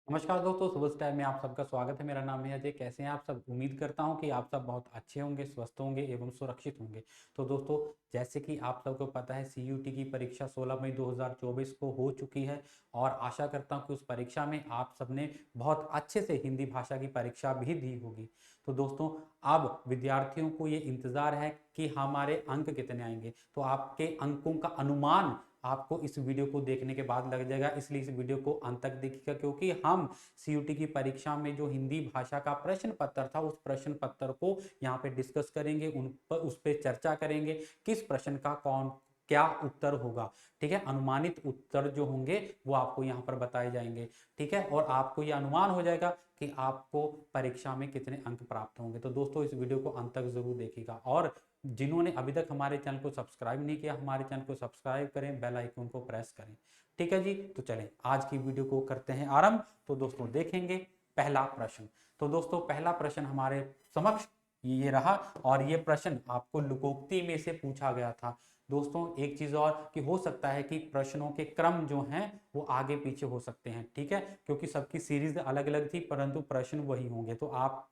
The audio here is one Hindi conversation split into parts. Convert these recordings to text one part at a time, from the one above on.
नमस्कार दोस्तों, सुबह टाइम में आप सबका स्वागत है। मेरा नाम है अजय। कैसे हैं आप सब? उम्मीद करता हूं कि आप सब बहुत अच्छे होंगे, स्वस्थ होंगे एवं सुरक्षित होंगे। तो दोस्तों, जैसे कि आप सबको पता है, सीयूटी की परीक्षा 16 मई 2024 को हो चुकी है और आशा करता हूं कि उस परीक्षा में आप सबने बहुत अच्छे से हिंदी भाषा की परीक्षा भी दी होगी। तो दोस्तों, अब विद्यार्थियों को ये इंतजार है कि हमारे अंक कितने आएंगे। तो आपके अंकों का अनुमान आपको इस वीडियो को देखने के बाद लग जाएगा, इसलिए इस वीडियो को अंत तक देखिएगा, क्योंकि हम सीयूटी की परीक्षा में जो हिंदी भाषा का प्रश्न पत्र था, उस प्रश्न पत्र को यहाँ पे डिस्कस करेंगे, उन पर उस पर चर्चा करेंगे, किस प्रश्न का कौन क्या उत्तर होगा। ठीक है, अनुमानित उत्तर जो होंगे वो आपको यहाँ पर बताए जाएंगे। ठीक है, और आपको ये अनुमान हो जाएगा कि आपको परीक्षा में कितने अंक प्राप्त होंगे। तो दोस्तों, इस वीडियो को अंत तक जरूर देखिएगा और जिन्होंने अभी तक हमारे चैनल को सब्सक्राइब नहीं किया, हमारे चैनल को सब्सक्राइब करें, बेल आइकन को प्रेस करें। ठीक है जी, तो चलें आज की वीडियो को करते हैं आरंभ। तो दोस्तों देखेंगे पहला प्रश्न। तो दोस्तों, पहला प्रश्न हमारे समक्ष ये रहा और ये प्रश्न आपको लुकोक्ति में से पूछा गया था। दोस्तों, एक चीज और कि हो सकता है कि प्रश्नों के क्रम जो हैं वो आगे पीछे हो सकते हैं। ठीक है, क्योंकि सबकी सीरीज अलग अलग थी परंतु प्रश्न वही होंगे। तो आप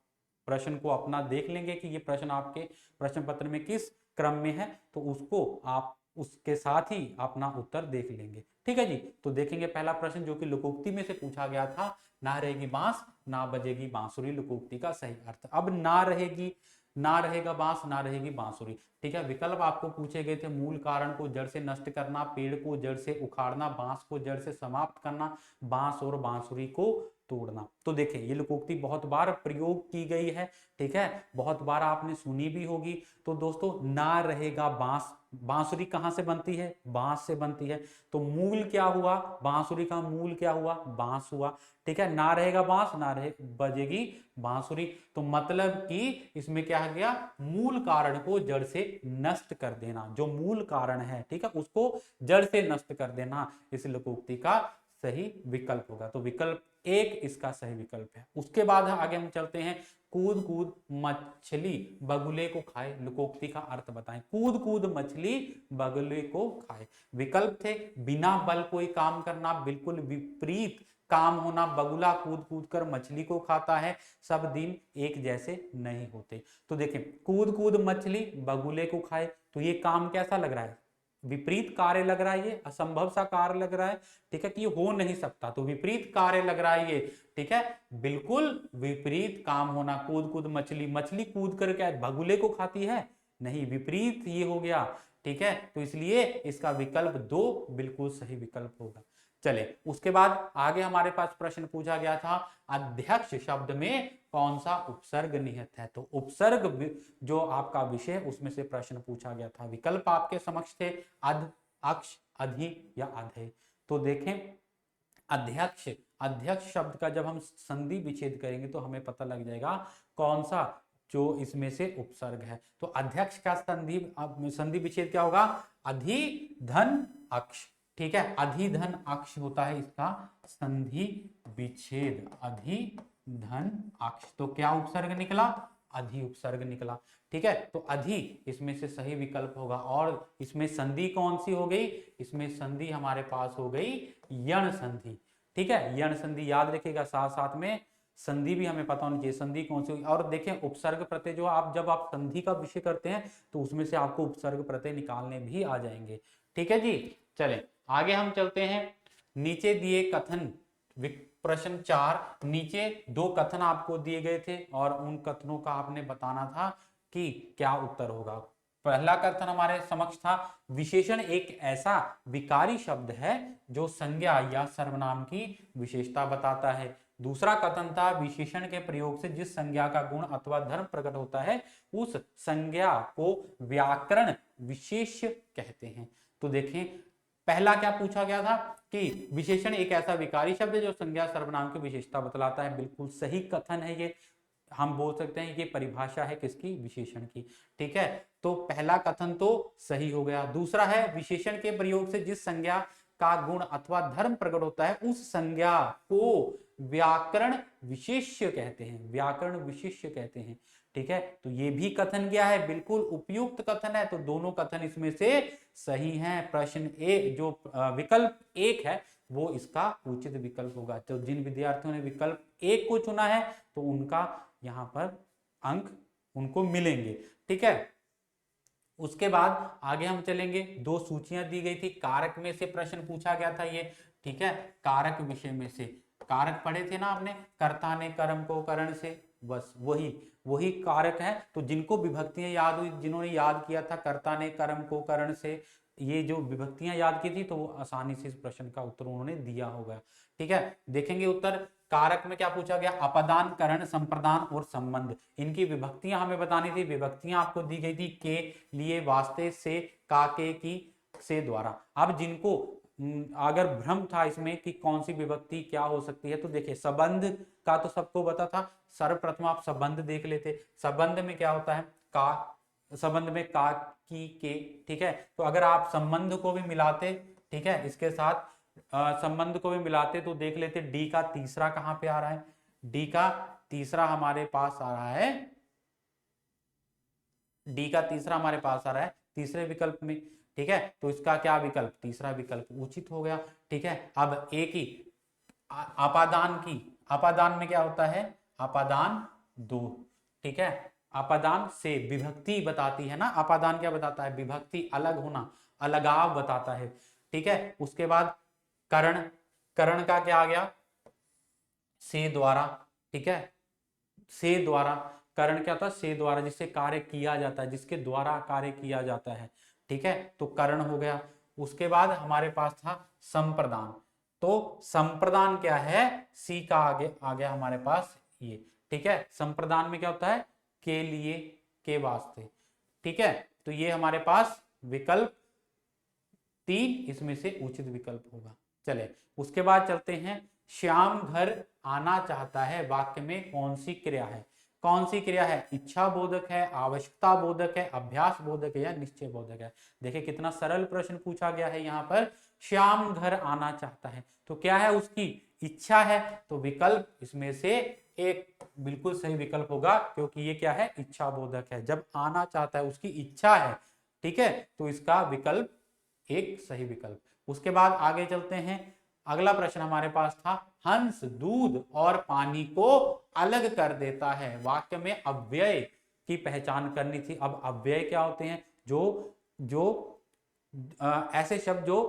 प्रश्न को अपना देख लेंगे कि ये प्रश्न आपके प्रश्न पत्र में किस क्रम में है, तो उसको आप उसके साथ ही अपना उत्तर देख लेंगे। ठीक है जी, तो देखेंगे पहला प्रश्न जो कि लोकोक्ति में से पूछा गया था। ना रहेगी बांस ना बजेगी बांसुरी, लोकोक्ति का सही अर्थ। अब ना रहेगी, ना रहेगा बांस ना रहेगी बांसुरी। ठीक है, विकल्प आपको पूछे गए थे। मूल कारण को जड़ से नष्ट करना, पेड़ को जड़ से उखाड़ना, बांस को जड़ से समाप्त करना, बांस और बांसुरी को तोड़ना। तो देखें, ये लोकोक्ति बहुत बार प्रयोग की गई है। ठीक है, बहुत बार आपने सुनी भी होगी। तो दोस्तों, ना रहेगा बांस, बांसुरी कहां से बनती है? बांस से बनती है। तो मूल क्या हुआ? बांसुरी का मूल क्या हुआ? बांस हुआ। ठीक है, ना रहेगा बांस ना रहे बजेगी बांसुरी। तो मतलब कि इसमें क्या गया? मूल कारण को जड़ से नष्ट कर देना। जो मूल कारण है, ठीक है, उसको जड़ से नष्ट कर देना इस लोकोक्ति का सही विकल्प होगा। तो विकल्प एक इसका सही विकल्प है। उसके बाद आगे हम चलते हैं। कूद कूद मछली बगुले को खाए, लोकोक्ति का अर्थ बताएं। कूद कूद मछली बगुले को खाए। विकल्प थे बिना बल कोई काम करना, बिल्कुल विपरीत काम होना, बगुला कूद कूद कर मछली को खाता है, सब दिन एक जैसे नहीं होते। तो देखें, कूद कूद मछली बगुले को खाए, तो ये काम कैसा लग रहा है? विपरीत कार्य लग रहा है, ये असंभव सा कार्य लग रहा है। ठीक है, कि ये हो नहीं सकता, तो विपरीत कार्य लग रहा है ये। ठीक है, बिल्कुल विपरीत काम होना। कूद कूद मछली, मछली कूद कर क्या बगुले को खाती है? नहीं, विपरीत ये हो गया। ठीक है, तो इसलिए इसका विकल्प दो बिल्कुल सही विकल्प होगा। चले, उसके बाद आगे हमारे पास प्रश्न पूछा गया था, अध्यक्ष शब्द में कौन सा उपसर्ग निहित है? तो उपसर्ग जो आपका विषय उसमें से प्रश्न पूछा गया था। विकल्प आपके समक्ष थे अध, अक्ष, अधि या अधे। तो देखें, अध्यक्ष, अध्यक्ष शब्द का जब हम संधि विच्छेद करेंगे तो हमें पता लग जाएगा कौन सा जो इसमें से उपसर्ग है। तो अध्यक्ष का संधि संधि विच्छेद क्या होगा? अधि धन अक्ष। ठीक है, अधि धन अक्ष होता है इसका संधि विच्छेद, अधि धन अक्ष। तो क्या उपसर्ग निकला? अधि उपसर्ग निकला। ठीक है, तो अधि इसमें से सही विकल्प होगा। और इसमें संधि कौन सी हो गई? इसमें संधि हमारे पास हो गई यण संधि। ठीक है, यण संधि याद रखिएगा, साथ साथ में संधि भी हमें पता होनी चाहिए संधि कौन सी होगी। और देखें, उपसर्ग प्रत्यय जो आप जब आप संधि का विषय करते हैं तो उसमें से आपको उपसर्ग प्रत्यय निकालने भी आ जाएंगे। ठीक है जी, चलें आगे हम चलते हैं। नीचे दिए कथन, प्रश्न 4, नीचे दो कथन आपको दिए गए थे और उन कथनों का आपने बताना था कि क्या उत्तर होगा। पहला कथन हमारे समक्ष था, विशेषण एक ऐसा विकारी शब्द है जो संज्ञा या सर्वनाम की विशेषता बताता है। दूसरा कथन था, विशेषण के प्रयोग से जिस संज्ञा का गुण अथवा धर्म प्रकट होता है उस संज्ञा को व्याकरण विशेष्य कहते हैं। तो देखें, पहला क्या पूछा गया था कि विशेषण एक ऐसा विकारी शब्द है जो संज्ञा सर्वनाम की विशेषता बतलाता है। बिल्कुल सही कथन है ये। हम बोल सकते हैं ये परिभाषा है किसकी? विशेषण की। ठीक है, तो पहला कथन तो सही हो गया। दूसरा है, विशेषण के प्रयोग से जिस संज्ञा का गुण अथवा धर्म प्रकट होता है उस संज्ञा को व्याकरण विशेष्य कहते हैं, व्याकरण विशेष्य कहते हैं। ठीक है, तो ये भी कथन क्या है? बिल्कुल उपयुक्त कथन है। तो दोनों कथन इसमें से सही हैं। प्रश्न ए जो विकल्प एक है वो इसका उचित विकल्प होगा। तो जिन विद्यार्थियों ने विकल्प एक को चुना है तो उनका यहाँ पर अंक उनको मिलेंगे। ठीक है, उसके बाद आगे हम चलेंगे। दो सूचियां दी गई थी, कारक में से प्रश्न पूछा गया था ये। ठीक है, कारक विषय में से कारक पढ़े थे ना आपने, कर्ता ने कर्म को करण से, बस वही वही कारक है। तो जिनको विभक्तियां याद हुई, जिन्होंने याद किया था कर्ता ने कर्म को करण से, ये जो विभक्तियां याद की थी, तो वो आसानी से इस प्रश्न का उत्तर उन्होंने दिया होगा। ठीक है, देखेंगे उत्तर। कारक में क्या पूछा गया, अपदान, करण, संप्रदान और संबंध। इनकी विभक्तियां हमें बतानी थी। विभक्तियां आपको दी गई थी के, लिए, वास्ते, से, काके, की, से, द्वारा। अब जिनको अगर भ्रम था इसमें कि कौन सी विभक्ति क्या हो सकती है, तो देखिए संबंध का तो सबको पता था। सर्वप्रथम आप संबंध देख लेते। संबंध में क्या होता है, का, संबंध में का, की, के। ठीक है, तो अगर आप संबंध को भी मिलाते, ठीक है, इसके साथ संबंध को भी मिलाते तो देख लेते डी का तीसरा कहां पे आ रहा है। डी का तीसरा हमारे पास आ रहा है, डी का तीसरा हमारे पास आ रहा है तीसरे विकल्प में। ठीक है, तो इसका क्या विकल्प, तीसरा विकल्प उचित हो गया। ठीक है, अब एक ही अपादान की, अपादान में क्या होता है, अपादान दो। ठीक है, अपादान से विभक्ति बताती है ना, अपादान क्या बताता है, विभक्ति, अलग होना, अलगाव बताता है। ठीक है, उसके बाद करण, करण का क्या आ गया, से द्वारा। ठीक है, से द्वारा, करण क्या था, से द्वारा, जिससे कार्य किया जाता है, जिसके द्वारा कार्य किया जाता है। ठीक है, तो करण हो गया। उसके बाद हमारे पास था संप्रदान। तो संप्रदान क्या है, सी का आगे आ गया हमारे पास ये। ठीक है, संप्रदान में क्या होता है, के लिए, के वास्ते। ठीक है, तो ये हमारे पास विकल्प 3 इसमें से उचित विकल्प होगा। चले उसके बाद चलते हैं। श्याम घर आना चाहता है, वाक्य में कौन सी क्रिया है, कौन सी क्रिया है, इच्छा बोधक है, आवश्यकता बोधक है, अभ्यास बोधक है या निश्चय बोधक है। देखिए कितना सरल प्रश्न पूछा गया है यहाँ पर। श्याम घर आना चाहता है तो क्या है, उसकी इच्छा है। तो विकल्प इसमें से एक बिल्कुल सही विकल्प होगा, क्योंकि ये क्या है, इच्छा बोधक है। जब आना चाहता है, उसकी इच्छा है, ठीक है, तो इसका विकल्प एक सही विकल्प। उसके बाद आगे चलते हैं। अगला प्रश्न हमारे पास था, हंस दूध और पानी को अलग कर देता है, वाक्य में अव्यय की पहचान करनी थी। अब अव्यय क्या होते हैं, जो जो ऐसे शब्द जो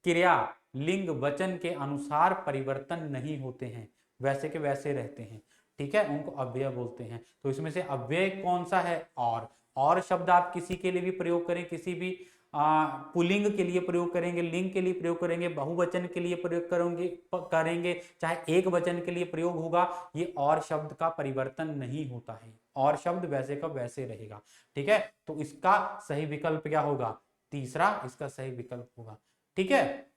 क्रिया, लिंग, वचन के अनुसार परिवर्तन नहीं होते हैं, वैसे के वैसे रहते हैं। ठीक है, उनको अव्यय बोलते हैं। तो इसमें से अव्यय कौन सा है, और शब्द आप किसी के लिए भी प्रयोग करें, किसी भी पुल्लिंग के लिए प्रयोग करेंगे, लिंग के लिए प्रयोग करेंगे, बहुवचन के लिए प्रयोग करेंगे, चाहे एक वचन के लिए प्रयोग होगा, ये और शब्द का परिवर्तन नहीं होता है, और शब्द वैसे का वैसे रहेगा। ठीक है, तो इसका सही विकल्प क्या होगा, तीसरा इसका सही विकल्प होगा। ठीक है,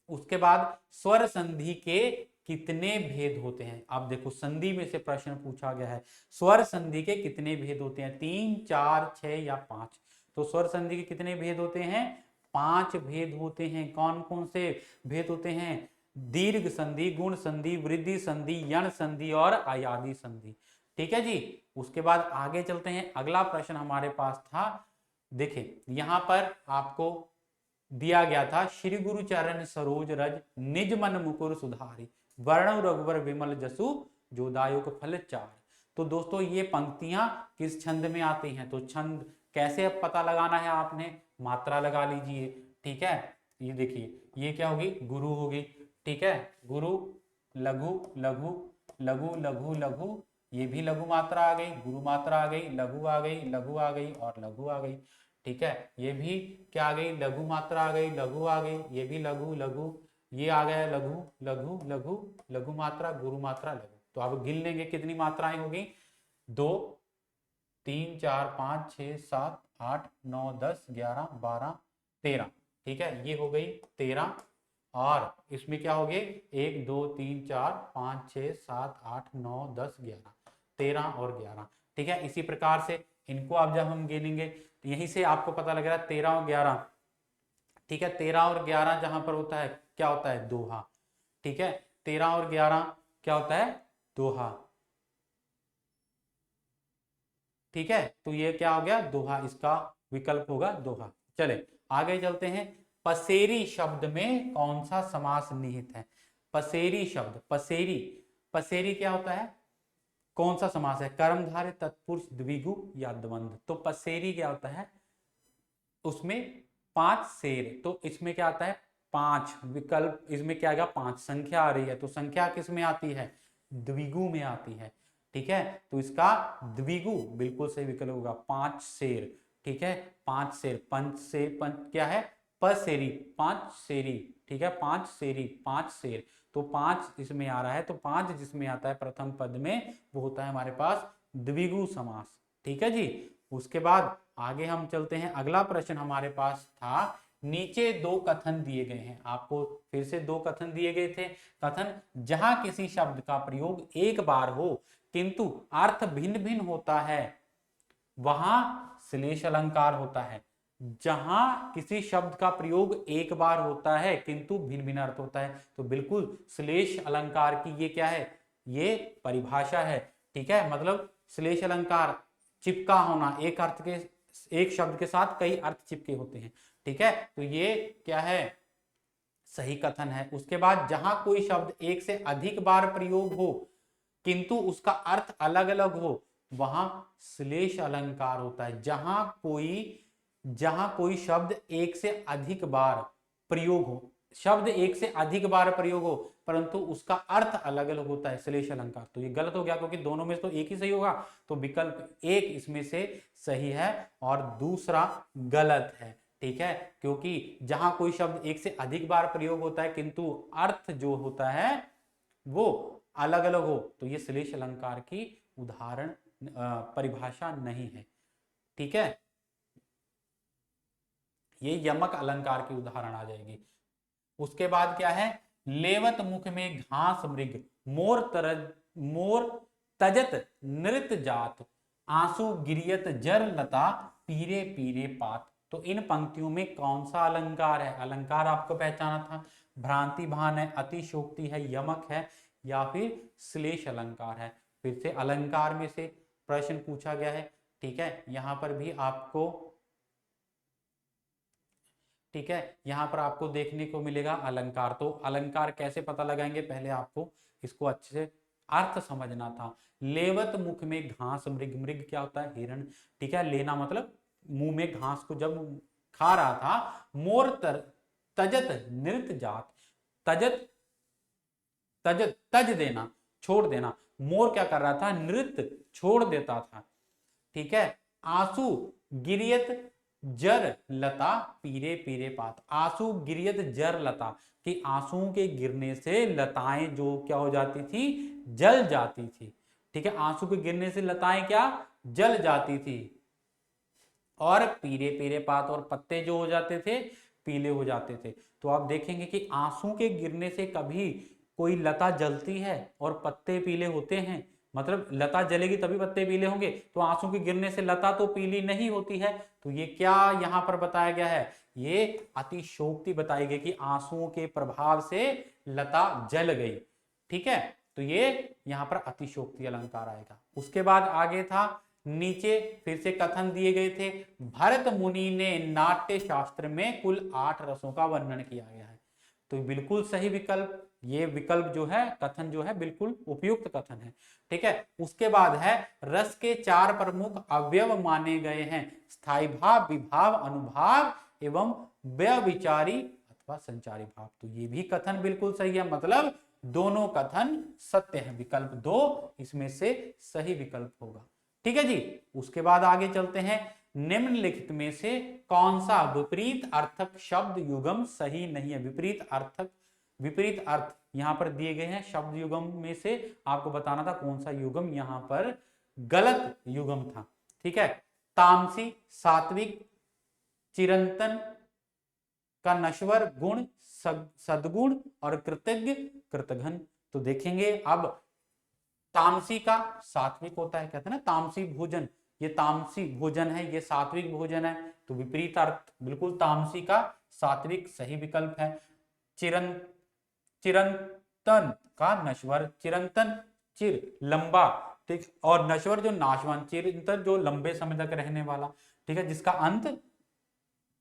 उसके बाद स्वर संधि के कितने भेद होते हैं। अब देखो संधि में से प्रश्न पूछा गया है, स्वर संधि के कितने भेद होते हैं, 3, 4, 6 या 5। तो स्वर संधि के कितने भेद होते हैं, 5 भेद होते हैं। कौन कौन से भेद होते हैं, दीर्घ संधि, गुण संधि, वृद्धि संधि, यण संधि और अयादि संधि। ठीक है जी, उसके बाद आगे चलते हैं। अगला प्रश्न हमारे पास था, देखिए यहां पर आपको दिया गया था, श्री गुरु चरण सरोज रज, निज मन मुकुर सुधारी, वर्ण रघुवर विमल जसु, जोदायुक फल चार। तो दोस्तों ये पंक्तियां किस छंद में आती हैं, तो छंद कैसे अब पता लगाना है, आपने मात्रा लगा लीजिए। ठीक है, ये देखिए ये क्या होगी, गुरु होगी। ठीक है, गुरु, लघु लघु लघु लघु लघु, ये भी लघु मात्रा आ गई, गुरु मात्रा आ गई, लघु आ गई, लघु आ गई और लघु आ गई। ठीक है, ये भी क्या आ गई, लघु मात्रा आ गई, लघु आ गई, ये भी लघु लघु, ये आ गया लघु लघु लघु, लघु मात्रा, गुरु मात्रा, लघु। तो आप गिन लेंगे कितनी मात्राएं होगी, 2, 3, 4, 5, 6, 7, 8, 9, 10, 11, 12, 13। ठीक है, ये हो गई 13। और इसमें क्या हो गए, 1, 2, 3, 4, 5, 6, 7, 8, 9, 10, 11, 13 और 11। ठीक है, इसी प्रकार से इनको अब जब हम गिनेंगे, तो यहीं से आपको पता लग रहा है 13 और 11। ठीक है, 13 और 11 जहां पर होता है क्या होता है, दोहा। ठीक है, 13 और 11 क्या होता है, दोहा। ठीक है, तो ये क्या हो गया, दोहा, इसका विकल्प होगा दोहा। चले आगे चलते हैं। पसेरी शब्द में कौन सा समास निहित है? पसेरी शब्द, पसेरी, पसेरी क्या होता है? कौन सा समास है? कर्मधारय, तत्पुरुष, द्विगु या द्वंद्व? तो पसेरी क्या होता है? उसमें 5 शेर, तो इसमें क्या आता है? 5 विकल्प, इसमें क्या आएगा? 5 संख्या आ रही है, तो संख्या किस में आती है? द्विगु में आती है। ठीक है, तो इसका द्विगु बिल्कुल सही विकल्प होगा, 5 शेर। ठीक है, 5 शेर, पंच शेर, पंच क्या है? पसेरी, 5 शेरी। ठीक है, 5 शेरी, 5 शेर, तो 5 इसमें आ रहा है, तो 5 जिसमें आता है प्रथम पद में वो होता है हमारे पास द्विगु समास। ठीक है जी। उसके बाद आगे हम चलते हैं, अगला प्रश्न हमारे पास था, नीचे 2 कथन दिए गए हैं, आपको फिर से 2 कथन दिए गए थे। कथन, जहां किसी शब्द का प्रयोग एक बार हो किंतु अर्थ भिन्न भिन्न होता है वहां श्लेष अलंकार होता है। जहां किसी शब्द का प्रयोग एक बार होता है किंतु भिन्न भिन्न अर्थ होता है, तो बिल्कुल श्लेष अलंकार की ये क्या है? ये परिभाषा है। ठीक है, मतलब श्लेष अलंकार चिपका होना, एक अर्थ के, एक शब्द के साथ कई अर्थ चिपके होते हैं। ठीक है, तो ये क्या है? सही कथन है। उसके बाद, जहां कोई शब्द एक से अधिक बार प्रयोग हो किंतु उसका अर्थ अलग अलग हो वहां श्लेष अलंकार होता है। जहां कोई शब्द एक से अधिक बार प्रयोग हो, शब्द एक से अधिक बार प्रयोग हो परंतु उसका अर्थ अलग अलग होता है, श्लेष अलंकार। तो ये गलत हो गया, क्योंकि दोनों में तो एक ही सही होगा, तो विकल्प एक इसमें से सही है और दूसरा गलत है। ठीक है, क्योंकि जहां कोई शब्द एक से अधिक बार प्रयोग होता है किंतु अर्थ जो होता है वो अलग अलग हो, तो ये श्लेष अलंकार की उदाहरण परिभाषा नहीं है। ठीक है, ये यमक अलंकार की उदाहरण आ जाएगी। उसके बाद क्या है? लेवत मुख में घास मृग, मोर तजत नृत जात, आंसू गिरियत जर लता, पीरे पीरे पात। तो इन पंक्तियों में कौन सा अलंकार है? अलंकार आपको पहचाना था, भ्रांति भान है, अतिशोक्ति है, यमक है या फिर श्लेष अलंकार है। फिर से अलंकार में से प्रश्न पूछा गया है। ठीक है, यहां पर भी आपको, ठीक है, यहां पर आपको देखने को मिलेगा अलंकार। तो अलंकार कैसे पता लगाएंगे? पहले आपको इसको अच्छे से अर्थ समझना था। लेवत मुख में घास मृग, मृग क्या होता है? हिरण। ठीक है, लेना मतलब मुंह में घास को जब खा रहा था। तजत नृत जात, तजत, तजत तज देना, छोड़ देना। मोर क्या कर रहा था? नृत्य छोड़ देता था। ठीक है, आंसू गिरियत जर लता, पीरे पीरे पात। आंसू गिरियत जर लता, कि आंसुओं के गिरने से लताएं जो क्या हो जाती थी? जल जाती थी। ठीक है, आंसू के गिरने से लताएं क्या? जल जाती थी। और पीरे पीरे पात, और पत्ते जो हो जाते थे पीले हो जाते थे। तो आप देखेंगे कि आंसू के गिरने से कभी कोई लता जलती है और पत्ते पीले होते हैं? मतलब लता जलेगी तभी पत्ते पीले होंगे, तो आंसू के गिरने से लता तो पीली नहीं होती है। तो ये क्या यहां पर बताया गया है? ये अतिशोक्ति बताई गई कि आंसुओं के प्रभाव से लता जल गई। ठीक है, तो ये यहां पर अतिशोक्ति अलंकार आएगा। उसके बाद आगे था, नीचे फिर से कथन दिए गए थे, भरत मुनि ने नाट्य शास्त्र में कुल 8 रसों का वर्णन किया गया है। तो बिल्कुल सही विकल्प, ये विकल्प जो है, कथन जो है बिल्कुल उपयुक्त कथन है। ठीक है, उसके बाद है, रस के 4 प्रमुख अवयव माने गए हैं, स्थायी भाव, विभाव, अनुभाव एवं व्यविचारी अथवा संचारी भाव। तो ये भी कथन बिल्कुल सही है, मतलब दोनों कथन सत्य है। विकल्प 2 इसमें से सही विकल्प होगा। ठीक है जी। उसके बाद आगे चलते हैं, निम्नलिखित में से कौन सा विपरीत अर्थक शब्द युगम सही नहीं है? विपरीत अर्थक, विपरीत अर्थ यहां पर दिए गए हैं, शब्द युगम में से आपको बताना था कौन सा युगम यहां पर गलत युगम था। ठीक है, तामसी, सात्विक, चिरंतन का नश्वर, गुण, सद्गुण और कृतज्ञ, कृतघ्न। तो देखेंगे अब, तामसी का सात्विक होता है, कहते हैं ना तामसी भोजन, ये तामसी भोजन है, ये सात्विक भोजन है। तो विपरीत अर्थ बिल्कुल तामसी का सात्विक सही विकल्प है। चिरंतन का नश्वर, चिरंतन चिर लंबा, ठीक, और नश्वर जो नाशवान, चिरंतन जो लंबे समय तक रहने वाला, ठीक है, जिसका अंत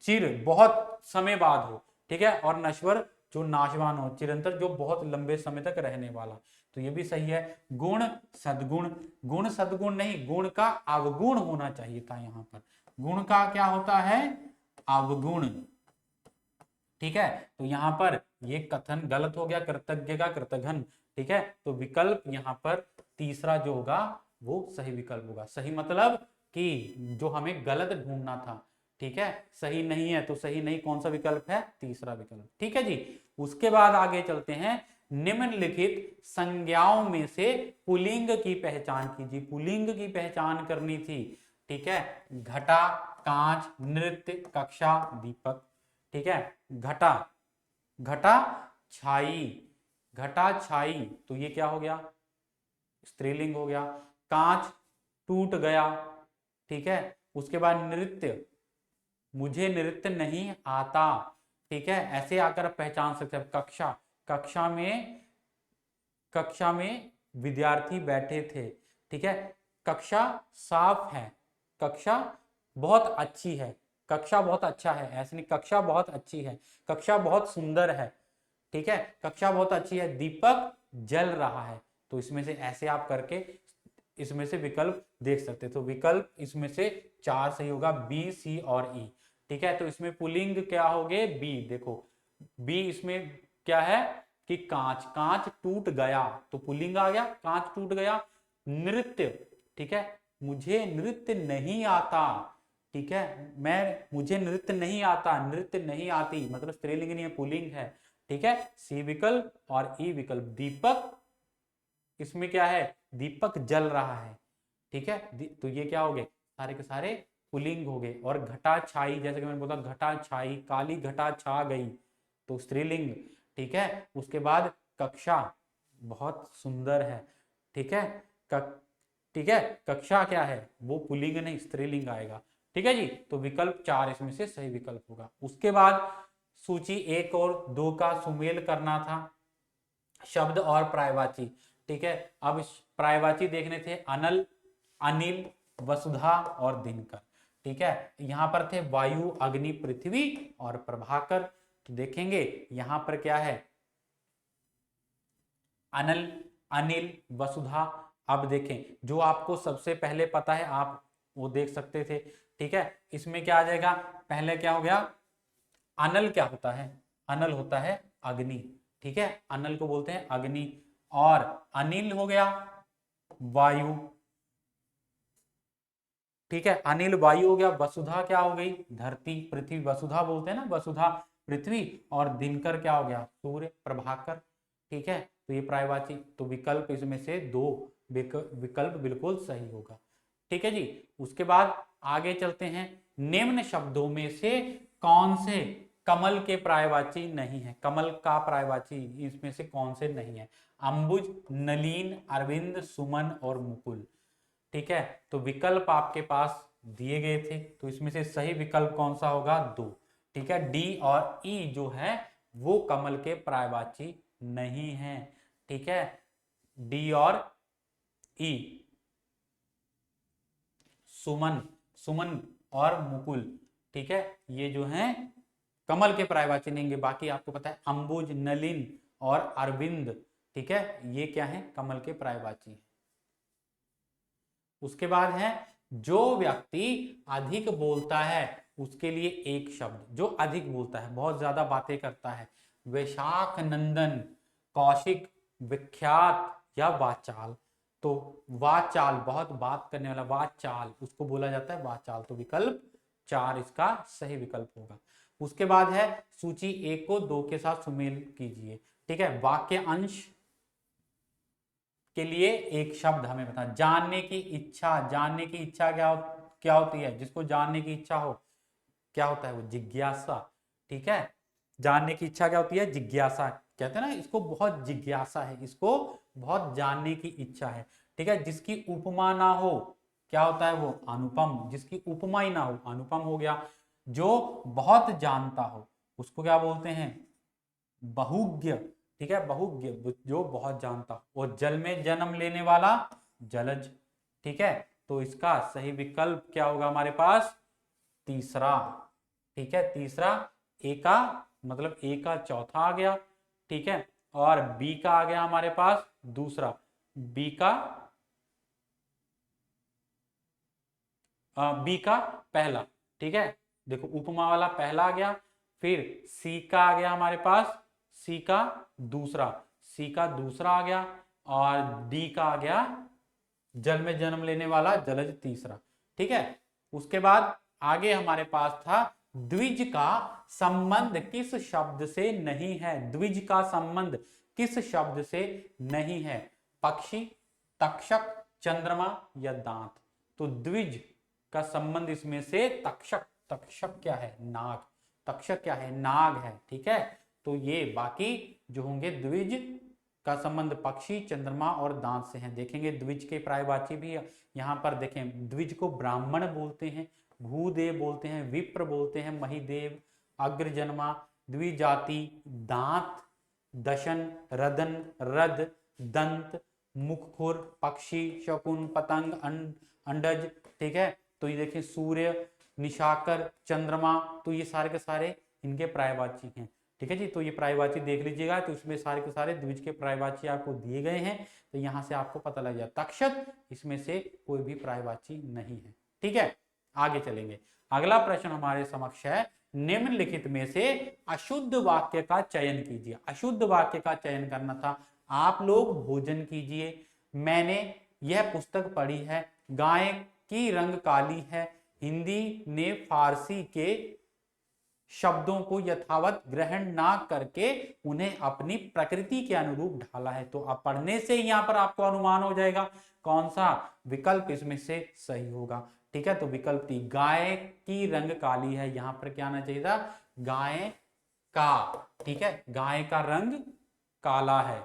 चिर बहुत समय बाद हो, ठीक है, और नश्वर जो नाशवान हो, चिरंतर जो बहुत लंबे समय तक रहने वाला, तो ये भी सही है। गुण सद्गुण, गुण सद्गुण नहीं, गुण का अवगुण होना चाहिए था यहाँ पर, गुण का क्या होता है, अवगुण। ठीक है, तो यहाँ पर ये कथन गलत हो गया, कृतज्ञ का कृतघ्न। ठीक है, तो विकल्प यहाँ पर तीसरा जो होगा वो सही विकल्प होगा। सही मतलब कि जो हमें गलत ढूंढना था। ठीक है, सही नहीं है तो सही नहीं, कौन सा विकल्प है, तीसरा विकल्प। ठीक है जी, उसके बाद आगे चलते हैं। निम्नलिखित संज्ञाओं में से पुल्लिंग की पहचान कीजिए, पुल्लिंग की पहचान करनी थी। ठीक है, घटा, कांच, नृत्य, कक्षा, दीपक। ठीक है, घटा, घटा छाई, घटा छाई, तो ये क्या हो गया, स्त्रीलिंग हो गया। कांच टूट गया। ठीक है, उसके बाद नृत्य, मुझे नृत्य नहीं आता। ठीक है, ऐसे आकर आप पहचान सकते हैं। कक्षा, कक्षा में, कक्षा में विद्यार्थी बैठे थे। ठीक है, कक्षा साफ है, कक्षा बहुत अच्छी है, कक्षा बहुत अच्छा है, ऐसे नहीं, कक्षा बहुत अच्छी है, कक्षा बहुत सुंदर है। ठीक है, कक्षा बहुत अच्छी है। दीपक जल रहा है, तो इसमें से ऐसे आप करके इसमें से विकल्प देख सकते, तो विकल्प इसमें से चार सही होगा, बी, सी और ई। ठीक है, तो इसमें पुल्लिंग क्या हो गए, बी। देखो बी इसमें क्या है कि कांच, कांच टूट गया, तो पुल्लिंग आ गया, कांच टूट गया। नृत्य, ठीक है, मुझे नृत्य नहीं आता। ठीक है, मुझे नृत्य नहीं आता, नृत्य नहीं आती मतलब स्त्रीलिंग नहीं है, पुल्लिंग है। ठीक है, सी विकल्प और ई विकल्प। दीपक, इसमें क्या है, दीपक जल रहा है। ठीक है, तो ये क्या हो गए, सारे के सारे पुल्लिंग हो गए। और घटा छाई, जैसे कि मैंने बोला, घटा छाई, काली घटा छा गई, तो स्त्रीलिंग। ठीक है, उसके बाद कक्षा बहुत सुंदर है। ठीक है, ठीक है, कक्षा क्या है, वो पुल्लिंग नहीं, स्त्रीलिंग आएगा। ठीक है जी, तो विकल्प चार इसमें से सही विकल्प होगा। उसके बाद सूची 1 और 2 का सुमेल करना था, शब्द और पर्यायवाची। ठीक है, अब पर्यायवाची देखने थे, अनल, अनिल, वसुधा और दिनकर। ठीक है, यहां पर थे वायु, अग्नि, पृथ्वी और प्रभाकर। तो देखेंगे यहां पर क्या है, अनल, अनिल, वसुधा। अब देखें, जो आपको सबसे पहले पता है आप वो देख सकते थे। ठीक है, इसमें क्या आ जाएगा, पहले क्या हो गया, अनल क्या होता है, अनल होता है अग्नि। ठीक है, अनल को बोलते हैं अग्नि। और अनिल हो गया वायु। ठीक है, अनिल वायु हो गया। वसुधा क्या हो गई, धरती, पृथ्वी, वसुधा बोलते हैं ना, वसुधा पृथ्वी। और दिनकर क्या हो गया, सूर्य, प्रभाकर। ठीक है, तो ये पर्यायवाची, तो विकल्प इसमें से दो विकल्प बिल्कुल सही होगा। ठीक है जी, उसके बाद आगे चलते हैं। निम्न शब्दों में से कौन से कमल के पर्यायवाची नहीं है, कमल का पर्यायवाची इसमें से कौन से नहीं है, अंबुज, नलीन, अरविंद, सुमन और मुकुल। ठीक है, तो विकल्प आपके पास दिए गए थे, तो इसमें से सही विकल्प कौन सा होगा, दो। ठीक है, डी और ई जो है वो कमल के पर्यायवाची नहीं है। ठीक है, डी और ई, सुमन, सुमन और मुकुल। ठीक है, ये जो हैं कमल के पर्यायवाची नहीं है। बाकी आपको पता है अंबुज, नलिन और अरविंद। ठीक है, ये क्या है, कमल के पर्यायवाची है। उसके बाद है, जो व्यक्ति अधिक बोलता है उसके लिए एक शब्द, जो अधिक बोलता है, बहुत ज्यादा बातें करता है, वैशाख नंदन, कौशिक, विख्यात या वाचाल। तो वाचाल, बहुत बात करने वाला, वाचाल उसको बोला जाता है वाचाल, तो विकल्प चार इसका सही विकल्प होगा। उसके बाद है, सूची 1 को 2 के साथ सुमेल कीजिए। ठीक है, वाक्य अंश के लिए एक शब्द हमें बता, जानने की इच्छा, जानने की इच्छा क्या होती है, जिसको जानने की इच्छा हो क्या होता है, वो जिज्ञासा। ठीक है, जानने की इच्छा क्या होती है, जिज्ञासा। कहते हैं ना, इसको बहुत जिज्ञासा है, इसको बहुत जानने की इच्छा है। ठीक है, जिसकी उपमा ना हो क्या होता है, वो अनुपम, जिसकी उपमा ही ना हो अनुपम हो गया। जो बहुत जानता हो उसको क्या बोलते हैं, बहुज्ञ। ठीक है, बहुज्ञ जो बहुत जानता हो। और जल में जन्म लेने वाला जलज। ठीक है, तो इसका सही विकल्प क्या होगा हमारे पास, तीसरा। ठीक है, तीसरा, एका मतलब ए का चौथा आ गया, ठीक है, और बी का आ गया हमारे पास दूसरा, बी का पहला, ठीक है, देखो उपमा वाला पहला आ गया, फिर सी का आ गया हमारे पास, सी का दूसरा, सी का दूसरा आ गया, और डी का आ गया जल में जन्म लेने वाला जलज तीसरा, ठीक है। उसके बाद आगे हमारे पास था द्विज का संबंध किस शब्द से नहीं है, द्विज का संबंध किस शब्द से नहीं है, पक्षी, तक्षक, चंद्रमा या दांत। तो द्विज का संबंध इसमें से तक्षक, तक्षक क्या है, नाग, तक्षक क्या है, नाग है, ठीक है। तो ये बाकी जो होंगे द्विज का संबंध पक्षी, चंद्रमा और दांत से है। देखेंगे द्विज के प्रायवाची भी यहाँ पर देखें, द्विज को ब्राह्मण बोलते हैं, भूदेव बोलते हैं, विप्र बोलते हैं, महिदेव, अग्रजन्मा, द्विजाति, दांत, दशन, रदन, रद, दंत, मुखखुर, पक्षी, शकुन, पतंग, अंडज, ठीक है। तो ये देखिए सूर्य, निशाकर, चंद्रमा, तो ये सारे के सारे इनके प्रायवाची हैं, ठीक है जी। तो ये प्रायवाची देख लीजिएगा, तो इसमें सारे के सारे द्विज के प्रायवाची आपको दिए गए हैं, तो यहां से आपको पता लग जाए तक्षक इसमें से कोई भी प्रायवाची नहीं है, ठीक है। आगे चलेंगे, अगला प्रश्न हमारे समक्ष है, निम्नलिखित में से अशुद्ध वाक्य का चयन कीजिए। अशुद्ध वाक्य का चयन करना था, आप लोग भोजन कीजिए, मैंने यह पुस्तक पढ़ी है, गाय की रंग काली है, हिंदी ने फारसी के शब्दों को यथावत ग्रहण ना करके उन्हें अपनी प्रकृति के अनुरूप ढाला है। तो आप पढ़ने से ही यहाँ पर आपको अनुमान हो जाएगा कौन सा विकल्प इसमें से सही होगा, ठीक है। तो विकल्प डी, गाय की रंग काली है, यहां पर क्या आना चाहिए था, गाय का, ठीक है, गाय का रंग काला है,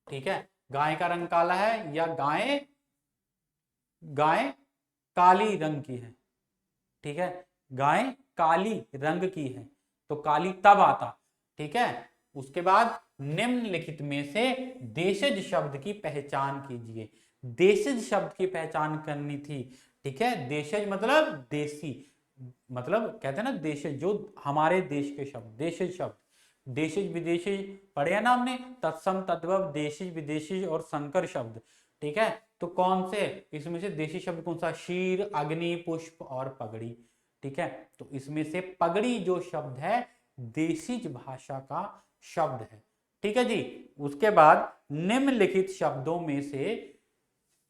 ठीक है, गाय का रंग काला है, या गाय गाय काली रंग की है, ठीक है, गाय काली रंग की है, तो काली तब आता, ठीक है। उसके बाद निम्नलिखित में से देशज शब्द की पहचान कीजिए। देशज शब्द की पहचान करनी थी, ठीक है, देशज मतलब देसी, मतलब कहते हैं ना देशज, जो हमारे देश के शब्द, देशज शब्द, देशज विदेशी पढ़े हैं ना हमने, तत्सम तद्भव देशज विदेशी और संकर शब्द, ठीक है। तो कौन से इसमें से देशी शब्द कौन सा, शीर, अग्नि, पुष्प और पगड़ी, ठीक है। तो इसमें से पगड़ी जो शब्द है देशीज भाषा का शब्द है, ठीक है जी। उसके बाद निम्नलिखित शब्दों में से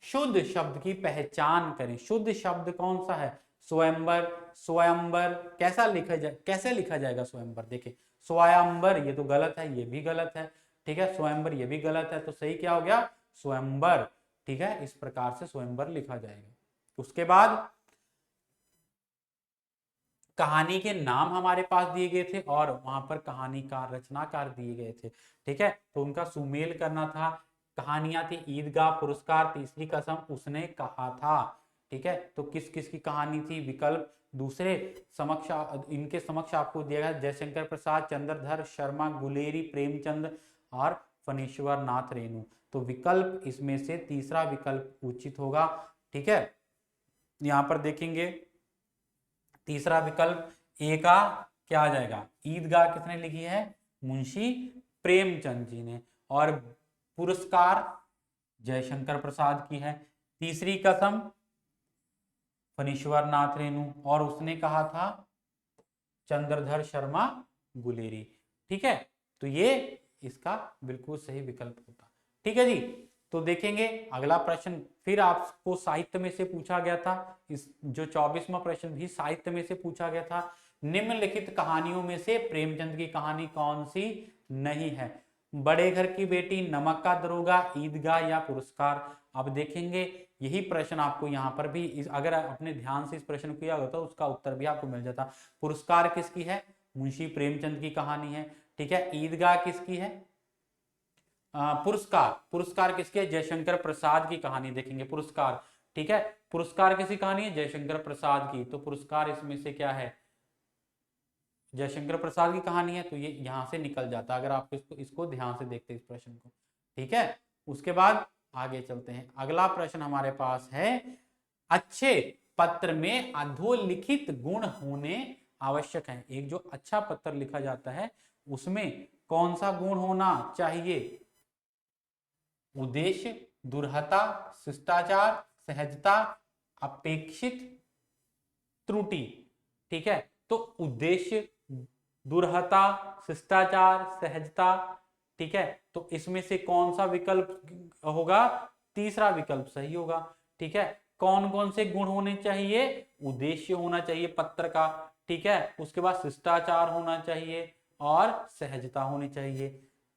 शुद्ध शब्द की पहचान करें। शुद्ध शब्द कौन सा है, स्वयंवर, स्वयंवर, कैसा लिखा जाए, कैसे लिखा जाएगा स्वयंवर, देखिए स्वयंवर, ये तो गलत है, ये भी गलत है, ठीक है, स्वयंवर ये भी गलत है, तो सही क्या हो गया, स्वयंवर, ठीक है, इस प्रकार से स्वयंवर लिखा जाएगा। उसके बाद कहानी के नाम हमारे पास दिए गए थे और वहां पर कहानीकार, रचनाकार दिए गए थे, ठीक है, तो उनका सुमेल करना था। कहानियां थी ईदगाह, पुरस्कार, तीसरी कसम, उसने कहा था, ठीक है। तो किस किस की कहानी थी, विकल्प दूसरे समक्ष, इनके समक्ष आपको दिया गया, जयशंकर प्रसाद, चंद्रधर शर्मा, गुलेरी, प्रेमचंद और फणीश्वर नाथ रेणु। तो विकल्प इसमें से तीसरा विकल्प उचित होगा, ठीक है। यहां पर देखेंगे तीसरा विकल्प ए का क्या आ जाएगा, ईदगाह किसने लिखी है, मुंशी प्रेमचंद जी ने, और पुरस्कार जयशंकर प्रसाद की है, तीसरी कसम फणीश्वर नाथ रेणु, और उसने कहा था चंद्रधर शर्मा गुलेरी, ठीक है। तो ये इसका बिल्कुल सही विकल्प होता, ठीक है जी। तो देखेंगे अगला प्रश्न, फिर आपको साहित्य में से पूछा गया था, इस जो 24वां प्रश्न भी साहित्य में से पूछा गया था, निम्नलिखित कहानियों में से प्रेमचंद की कहानी कौन सी नहीं है, बड़े घर की बेटी, नमक का दरोगा, ईदगाह या पुरस्कार। अब देखेंगे यही प्रश्न आपको यहाँ पर भी अगर अपने ध्यान से इस प्रश्न को किया होता उसका उत्तर भी आपको मिल जाता। पुरस्कार किसकी है, मुंशी प्रेमचंद की कहानी है, ठीक है। ईदगाह किसकी है, पुरस्कार, पुरस्कार किसकी है, जयशंकर प्रसाद की कहानी, देखेंगे पुरस्कार, ठीक है, पुरस्कार किसकी कहानी है, जयशंकर प्रसाद की, तो पुरस्कार इसमें से क्या है, जयशंकर प्रसाद की कहानी है, तो ये यहां से निकल जाता अगर आप इसको ध्यान से देखते इस प्रश्न को, ठीक है। उसके बाद आगे चलते हैं, अगला प्रश्न हमारे पास है, अच्छे पत्र में अधोलिखित गुण होने आवश्यक हैं। एक जो अच्छा पत्र लिखा जाता है उसमें कौन सा गुण होना चाहिए? उद्देश्य, दुर्हता, शिष्टाचार, सहजता, अपेक्षित, त्रुटि। ठीक है, तो उद्देश्य, दुर्हता, शिष्टाचार, सहजता। ठीक है, तो इसमें से कौन सा विकल्प होगा? तीसरा विकल्प सही होगा। ठीक है, कौन कौन से गुण होने चाहिए? उद्देश्य होना चाहिए पत्र का, ठीक है, उसके बाद शिष्टाचार होना चाहिए और सहजता होनी चाहिए।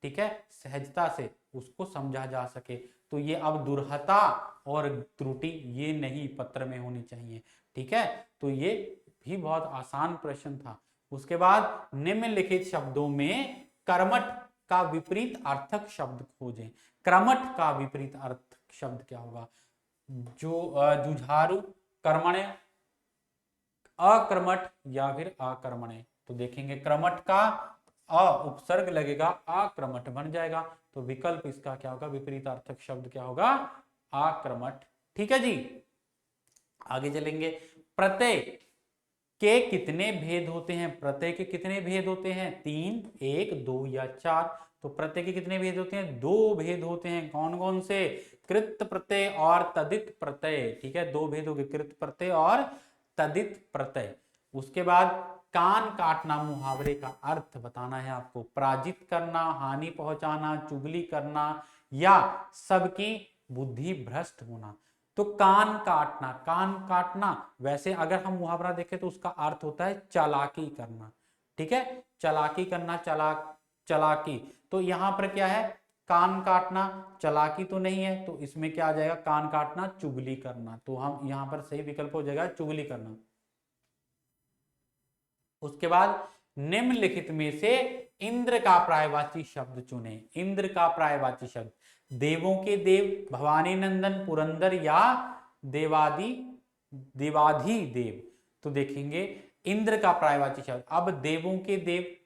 ठीक है, सहजता से उसको समझा जा सके। तो ये अब दुर्हता और त्रुटि ये नहीं पत्र में होनी चाहिए। ठीक है, तो ये भी बहुत आसान प्रश्न था। उसके बाद निम्नलिखित शब्दों में कर्मठ का विपरीत अर्थक शब्द खोजें। कर्मठ का विपरीत अर्थ शब्द क्या होगा? जुझारू, कर्मण्य, अकर्मठ या फिर अकर्मण्य। तो देखेंगे कर्मठ का अ उपसर्ग लगेगा, आक्रमठ बन जाएगा। तो विकल्प इसका क्या होगा? विपरीतार्थक शब्द क्या होगा? आक्रमठ। ठीक है जी, आगे चलेंगे। प्रत्यय के कितने भेद होते हैं? प्रत्यय के कितने भेद होते हैं? 3, 1, 2 या 4। तो प्रत्यय के कितने भेद होते हैं? 2 भेद होते हैं। कौन कौन से? कृत प्रत्यय और तदित प्रत्यय। ठीक है, 2 भेद हो गए, कृत प्रत्यय और तदित प्रत्यय। उसके बाद कान काटना मुहावरे का अर्थ बताना है आपको। पराजित करना, हानि पहुंचाना, चुगली करना या सबकी बुद्धि भ्रष्ट होना। तो कान काटना, कान काटना वैसे अगर हम मुहावरा देखें तो उसका अर्थ होता है चालाकी करना। ठीक है, चालाकी करना, चालाकी। तो यहां पर क्या है? कान काटना, चालाकी तो नहीं है, तो इसमें क्या आ जाएगा? कान काटना, चुगली करना। तो हम यहां पर सही विकल्प हो जाएगा चुगली करना। उसके बाद निम्नलिखित में से इंद्र का पर्यायवाची शब्द चुने। इंद्र का पर्यायवाची शब्द, देवों के देव, भवानी नंदन, पुरंदर या देवादि देवाधि देव। तो देखेंगे इंद्र का पर्यायवाची शब्द। अब देवों के देव,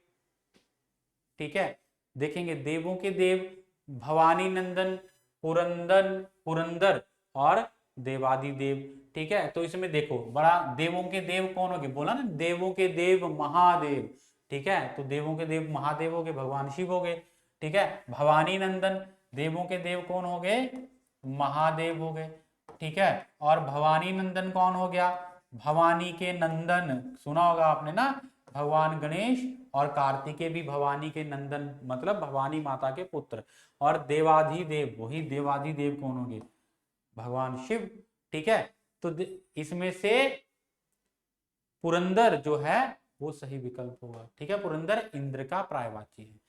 ठीक है, देखेंगे देवों के देव, भवानी नंदन, पुरंदर और देवादि देव। ठीक है, तो इसमें देखो बड़ा देवों के देव कौन हो गए? बोला ना, देवों के देव महादेव। ठीक है, तो देवों के देव महादेव हो गए, भगवान शिव हो गए। ठीक है, भवानी नंदन, देवों के देव कौन हो गए? महादेव हो गए। ठीक है, और भवानी नंदन कौन हो गया? भवानी के नंदन, सुना होगा आपने ना, भगवान गणेश और कार्तिकेय भी भवानी के नंदन, मतलब भवानी माता के पुत्र। और देवाधिदेव, वही देवाधिदेव कौन होंगे? भगवान शिव। ठीक है, तो इसमें से पुरंदर जो है वो सही विकल्प होगा। ठीक है, पुरंदर इंद्र का पर्यायवाची है।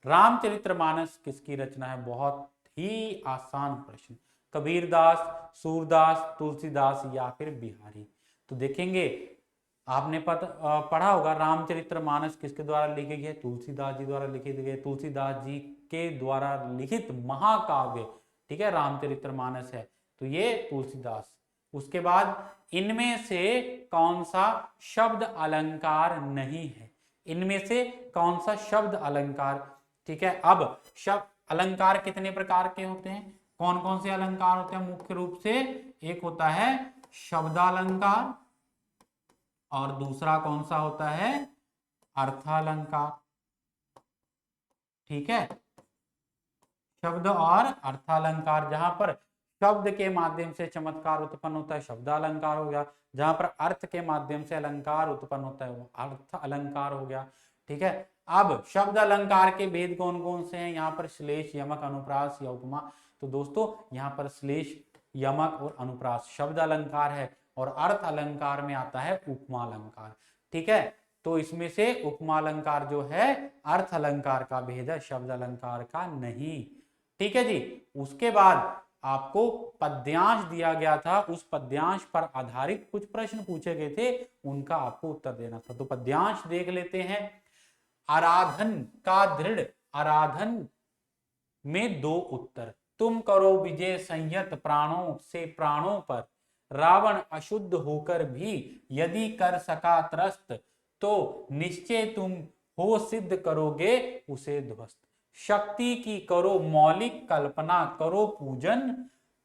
रामचरितमानस किसकी रचना है? बहुत ही आसान प्रश्न। कबीरदास, सूरदास, तुलसीदास या फिर बिहारी। तो देखेंगे आपने पढ़ा होगा रामचरितमानस किसके द्वारा लिखी गई है? तुलसीदास जी द्वारा लिखी गई। तुलसीदास जी के द्वारा लिखित महाकाव्य, ठीक है, रामचरितमानस है। तो ये तुलसीदास। उसके बाद इनमें से कौन सा शब्द अलंकार नहीं है? इनमें से कौन सा शब्द अलंकार? ठीक है, अब शब्द अलंकार कितने प्रकार के होते हैं? कौन कौन से अलंकार होते हैं? मुख्य रूप से एक होता है शब्दालंकार और दूसरा कौन सा होता है? अर्थालंकार। ठीक है, शब्द और अर्थालंकार। जहां पर शब्द के माध्यम से चमत्कार उत्पन्न होता है शब्दालंकार हो गया, जहां पर अर्थ के माध्यम से अलंकार उत्पन्न होता है वो अर्थ अलंकार हो गया। ठीक है, अब शब्द अलंकार के भेद कौन कौन से हैं? यहाँ पर श्लेष, यमक, अनुप्रास या उपमा। तो दोस्तों यहाँ पर श्लेष, यमक और अनुप्रास शब्द अलंकार है और अर्थ अलंकार में आता है उपमा अलंकार। ठीक है, तो इसमें से उपमा अलंकार जो है अर्थ अलंकार का भेद है, शब्द अलंकार का नहीं। ठीक है जी, उसके बाद आपको पद्यांश दिया गया था, उस पद्यांश पर आधारित कुछ प्रश्न पूछे गए थे, उनका आपको उत्तर देना था। तो पद्यांश देख लेते हैं। आराधन का दृढ़, आराधन में 2 उत्तर। तुम करो विजय संयत प्राणों से प्राणों पर, रावण अशुद्ध होकर भी यदि कर सका त्रस्त, तो निश्चय तुम हो सिद्ध करोगे उसे ध्वस्त। शक्ति की करो मौलिक कल्पना, करो पूजन,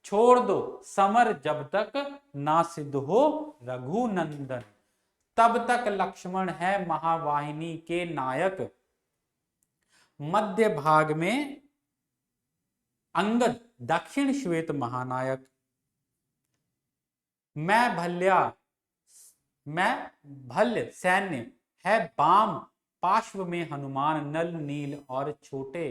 छोड़ दो समर जब तक ना सिद्ध हो रघुनंदन। तब तक लक्ष्मण है महावाहिनी के नायक, मध्य भाग में अंगद, दक्षिण श्वेत महानायक। मैं भल्य सैन्य है बाम पार्श्व में हनुमान, नल नील और छोटे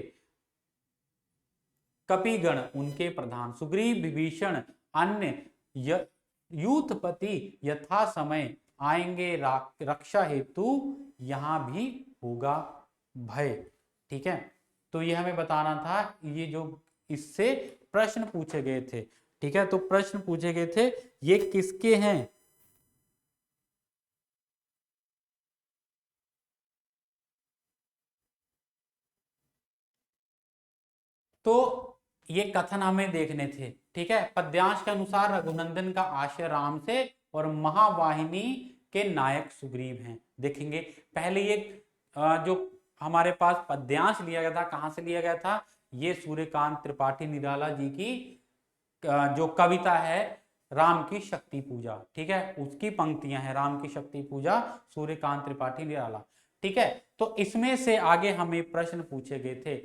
कपिगण उनके प्रधान। सुग्रीव विभीषण अन्य यूथपति यथा समय आएंगे, रक्षा हेतु यहां भी होगा भय। ठीक है, तो ये हमें बताना था, ये जो इससे प्रश्न पूछे गए थे। ठीक है, तो प्रश्न पूछे गए थे ये किसके हैं? तो ये कथन हमें देखने थे। ठीक है, पद्यांश के अनुसार रघुनंदन का आशय राम से और महावाहिनी के नायक सुग्रीव हैं। देखेंगे पहले ये जो हमारे पास पद्यांश लिया गया था, कहां से लिया गया था? ये सूर्यकांत त्रिपाठी निराला जी की जो कविता है राम की शक्ति पूजा। ठीक है, उसकी पंक्तियां हैं, राम की शक्ति पूजा, सूर्यकांत त्रिपाठी निराला। ठीक है, तो इसमें से आगे हमें प्रश्न पूछे गए थे।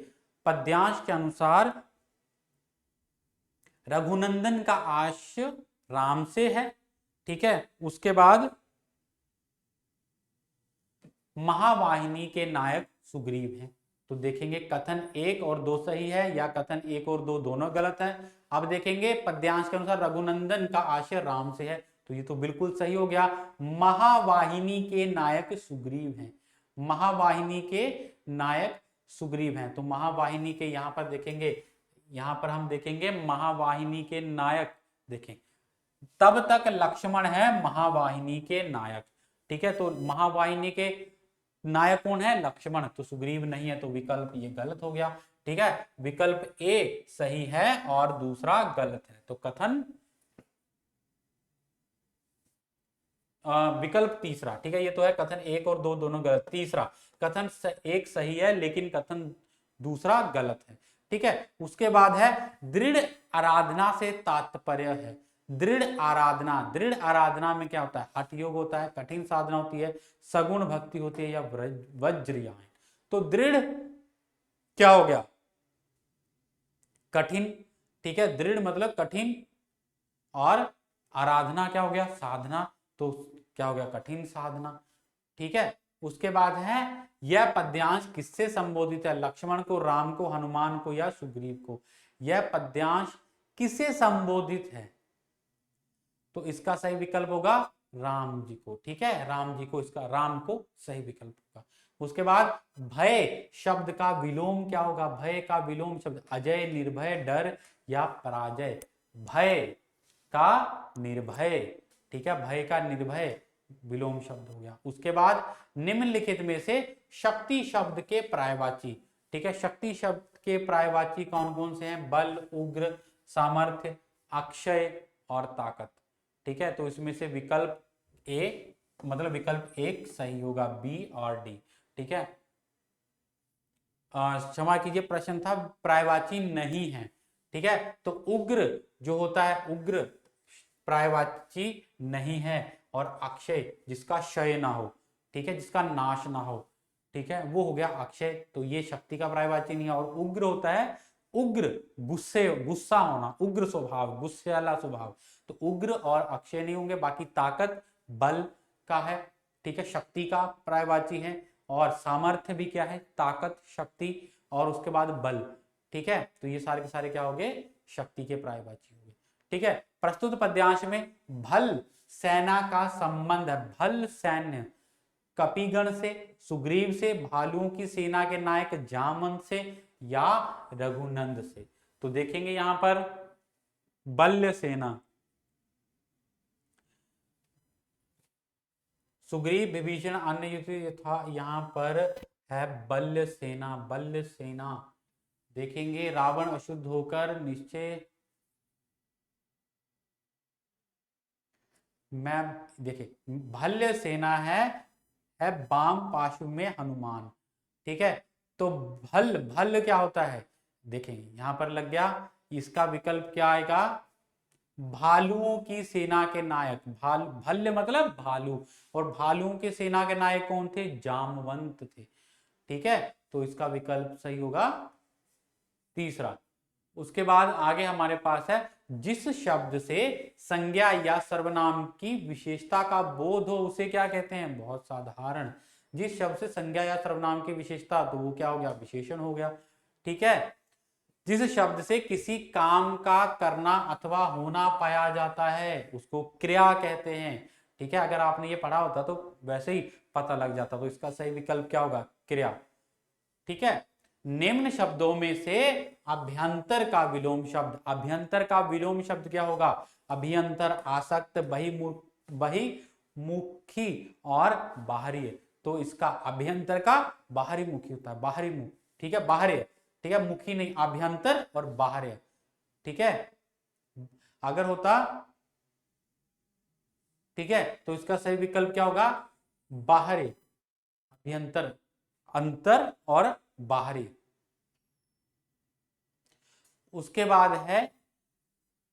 पद्यांश के अनुसार रघुनंदन का आश्य राम से है। ठीक है, उसके बाद महावाहिनी के नायक सुग्रीव हैं। तो देखेंगे कथन 1 और 2 सही है या कथन 1 और 2 दोनों गलत है। अब देखेंगे पद्यांश के अनुसार रघुनंदन का आशय राम से है, तो ये तो बिल्कुल सही हो गया। महावाहिनी के नायक सुग्रीव हैं, महावाहिनी के नायक सुग्रीव हैं। तो महावाहिनी के यहां पर देखेंगे, यहां पर हम देखेंगे महावाहिनी के नायक, देखें तब तक लक्ष्मण है महावाहिनी के नायक। ठीक है, तो महावाहिनी के नायक कौन है? लक्ष्मण, तो सुग्रीव नहीं है, तो विकल्प ये गलत हो गया। ठीक है, विकल्प ए सही है और दूसरा गलत है। तो कथन विकल्प तीसरा, ठीक है, ये तो है कथन 1 और 2 दोनों गलत, तीसरा कथन 1 सही है लेकिन कथन दूसरा गलत है। ठीक है, उसके बाद है दृढ़ आराधना से तात्पर्य है। दृढ़ आराधना, दृढ़ आराधना में क्या होता है? हठ योग होता है, कठिन साधना होती है, सगुण भक्ति होती है या वज्रयान। तो दृढ़ क्या हो गया? कठिन। ठीक है, दृढ़ मतलब कठिन, और आराधना क्या हो गया? साधना, तो क्या हो गया? कठिन साधना। ठीक है, उसके बाद है यह पद्यांश किससे संबोधित है? लक्ष्मण को, राम को, हनुमान को या सुग्रीव को? यह पद्यांश किससे संबोधित है? तो इसका सही विकल्प होगा राम जी को। ठीक है, राम जी को, इसका राम को सही विकल्प होगा। उसके बाद भय शब्द का विलोम क्या होगा? भय का विलोम शब्द अजय, निर्भय, डर या पराजय। भय का निर्भय। ठीक है, भय का निर्भय विलोम शब्द हो गया। उसके बाद निम्नलिखित में से शक्ति शब्द के पर्यायवाची। ठीक है, शक्ति शब्द के पर्यायवाची कौन कौन से हैं? बल, उग्र, सामर्थ्य, अक्षय और ताकत। ठीक है, तो इसमें से विकल्प ए मतलब विकल्प 1 सही होगा, बी और डी। ठीक है, क्षमा कीजिए, प्रश्न था पर्यायवाची नहीं है। ठीक है, तो उग्र जो होता है, उग्र पर्यायवाची नहीं है, और अक्षय जिसका क्षय ना हो, ठीक है, जिसका नाश ना हो, ठीक है, वो हो गया अक्षय। तो ये शक्ति का पर्यायवाची नहीं है। और उग्र होता है, उग्र गुस्सा होना, उग्र स्वभाव, गुस्से वाला स्वभाव, तो उग्र और अक्षय नहीं होंगे। बाकी ताकत बल का है। ठीक है, शक्ति का पर्यायवाची है, और सामर्थ्य भी क्या है? ताकत, शक्ति, और उसके बाद बल। ठीक है, तो ये सारे के सारे क्या हो गए? शक्ति के पर्यायवाची हो गए। ठीक है, प्रस्तुत पद्यांश में भल सेना का संबंध है। भल सैन्य कपिगण से, सुग्रीव से, भालुओं की सेना के नायक जामवंत से या रघुनंद से? तो देखेंगे यहां पर बल्य सेना, सुग्रीव विभीषण अन्य युद्ध था, यहां पर है बल्य सेना। बल्य सेना देखेंगे रावण अशुद्ध होकर निश्चय, मैं देखिए भल्य सेना है बाम पार्श्व में हनुमान। ठीक है, तो भल भल क्या होता है? देखेंगे यहां पर लग गया, इसका विकल्प क्या आएगा? भालुओं की सेना के नायक, भल्य मतलब भालू, और भालुओं के सेना के नायक कौन थे? जामवंत थे। ठीक है, तो इसका विकल्प सही होगा तीसरा। उसके बाद आगे हमारे पास है, जिस शब्द से संज्ञा या सर्वनाम की विशेषता का बोध हो उसे क्या कहते हैं? बहुत साधारण। जिस शब्द से संज्ञा या सर्वनाम की विशेषता, तो वो क्या हो गया? विशेषण हो गया। ठीक है, जिस शब्द से किसी काम का करना अथवा होना पाया जाता है उसको क्रिया कहते हैं। ठीक है, अगर आपने ये पढ़ा होता तो वैसे ही पता लग जाता, तो इसका सही विकल्प क्या होगा? क्रिया। ठीक है, निम्न शब्दों में से अभ्यंतर का विलोम शब्द, अभ्यंतर का विलोम शब्द क्या होगा? अभ्यंतर, आसक्त, बहिमुखी और बाहरी। तो इसका अभ्यंतर का बाहरी मुखी होता है, बाहरी मुख। ठीक है, बाहरी। ठीक है, मुखी नहीं, अभ्यंतर और बाहरी। ठीक है, अगर होता, ठीक है, तो इसका सही विकल्प क्या होगा? बाहरी, अभ्यंतर, अंतर और बाहरी। उसके बाद है,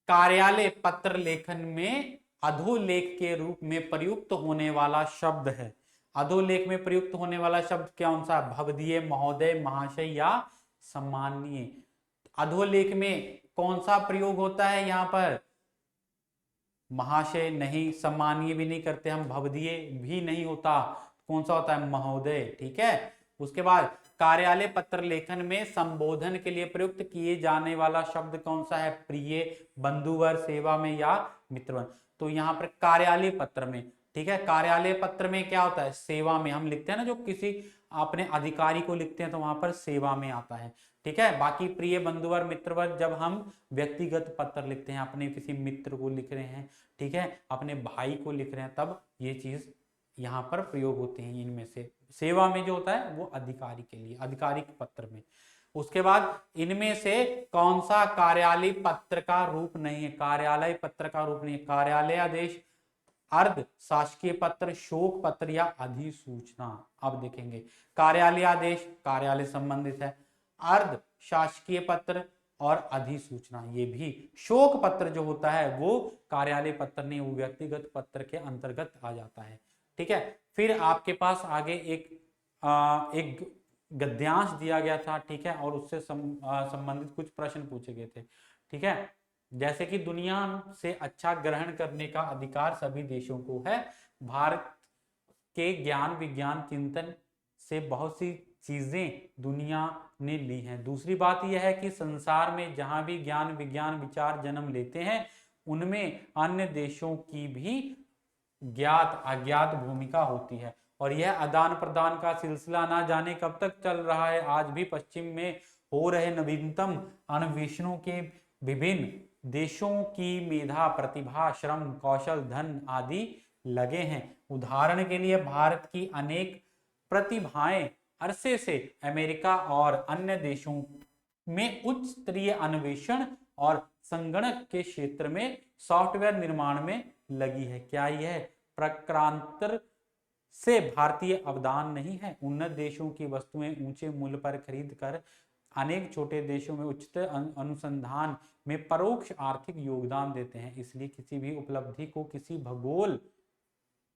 कार्यालय पत्र लेखन में अधोलेख के रूप में प्रयुक्त होने वाला शब्द है। अधोलेख में प्रयुक्त होने वाला शब्द कौन सा? भवदीय, महोदय, महाशय या सम्माननीय। अधोलेख में कौन सा प्रयोग होता है? यहां पर महाशय नहीं, सम्मानीय भी नहीं करते हम, भवदीय भी नहीं होता, कौन सा होता है? महोदय। ठीक है, उसके बाद कार्यालय पत्र लेखन में संबोधन के लिए प्रयुक्त किए जाने वाला शब्द कौन सा है? प्रिय, बंधुवर, सेवा में या मित्रवन। तो यहाँ पर कार्यालय पत्र में, ठीक है, कार्यालय पत्र में क्या होता है? सेवा में। हम लिखते हैं ना, जो किसी अपने अधिकारी को लिखते हैं तो वहां पर सेवा में आता है। ठीक है, बाकी प्रिय, बंधुवर, मित्रवर जब हम व्यक्तिगत पत्र लिखते हैं, अपने किसी मित्र को लिख रहे हैं, ठीक है, अपने भाई को लिख रहे हैं, तब ये चीज यहाँ पर प्रयोग होते हैं। इनमें से सेवा में जो होता है वो अधिकारी के लिए, आधिकारिक पत्र में। उसके बाद इनमें से कौन सा कार्यालय पत्र का रूप नहीं है? कार्यालय पत्र का रूप नहीं है। कार्यालय आदेश, अर्ध शासकीय पत्र, शोक पत्र या अधिसूचना। अब देखेंगे, कार्यालय आदेश कार्यालय संबंधित है, अर्ध शासकीय पत्र और अधिसूचना ये भी। शोक पत्र जो होता है वो कार्यालय पत्र नहीं, वो व्यक्तिगत पत्र के अंतर्गत आ जाता है। ठीक है, फिर आपके पास आगे एक गद्यांश दिया गया था। ठीक है, और उससे संबंधित कुछ प्रश्न पूछे गए थे। ठीक है, जैसे कि दुनिया से अच्छा ग्रहण करने का अधिकार सभी देशों को है। भारत के ज्ञान विज्ञान चिंतन से बहुत सी चीजें दुनिया ने ली हैं। दूसरी बात यह है कि संसार में जहां भी ज्ञान विज्ञान विचार जन्म लेते हैं उनमें अन्य देशों की भी ज्ञात अज्ञात भूमिका होती है, और यह आदान प्रदान का सिलसिला ना जाने कब तक चल रहा है। आज भी पश्चिम में हो रहे नवीनतम अन्वेषणों के विभिन्न देशों की मेधा, प्रतिभा, श्रम, कौशल, धन आदि लगे हैं। उदाहरण के लिए भारत की अनेक प्रतिभाएं अरसे से अमेरिका और अन्य देशों में उच्च स्तरीय अन्वेषण और संगणक के क्षेत्र में सॉफ्टवेयर निर्माण में लगी है। क्या यह प्रक्रांतर से भारतीय अवदान नहीं है? उन्नत देशों की वस्तुएं ऊंचे मूल्य पर खरीद कर अनेक छोटे देशों में उच्चतर अनुसंधान में परोक्ष आर्थिक योगदान देते हैं। इसलिए किसी भी उपलब्धि को किसी भूगोल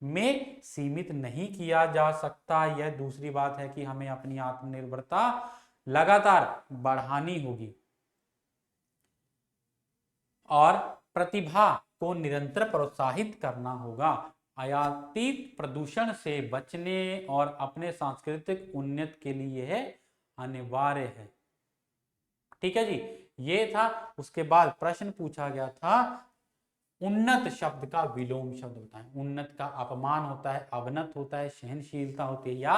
में सीमित नहीं किया जा सकता। यह दूसरी बात है कि हमें अपनी आत्मनिर्भरता लगातार बढ़ानी होगी और प्रतिभा को निरंतर प्रोत्साहित करना होगा। आयातित प्रदूषण से बचने और अपने सांस्कृतिक उन्नति के लिए यह अनिवार्य है। ठीक है जी, ये था। उसके बाद प्रश्न पूछा गया था, उन्नत शब्द का विलोम शब्द बताएं। उन्नत का अपमान होता है, अवनत होता है, सहनशीलता होती है या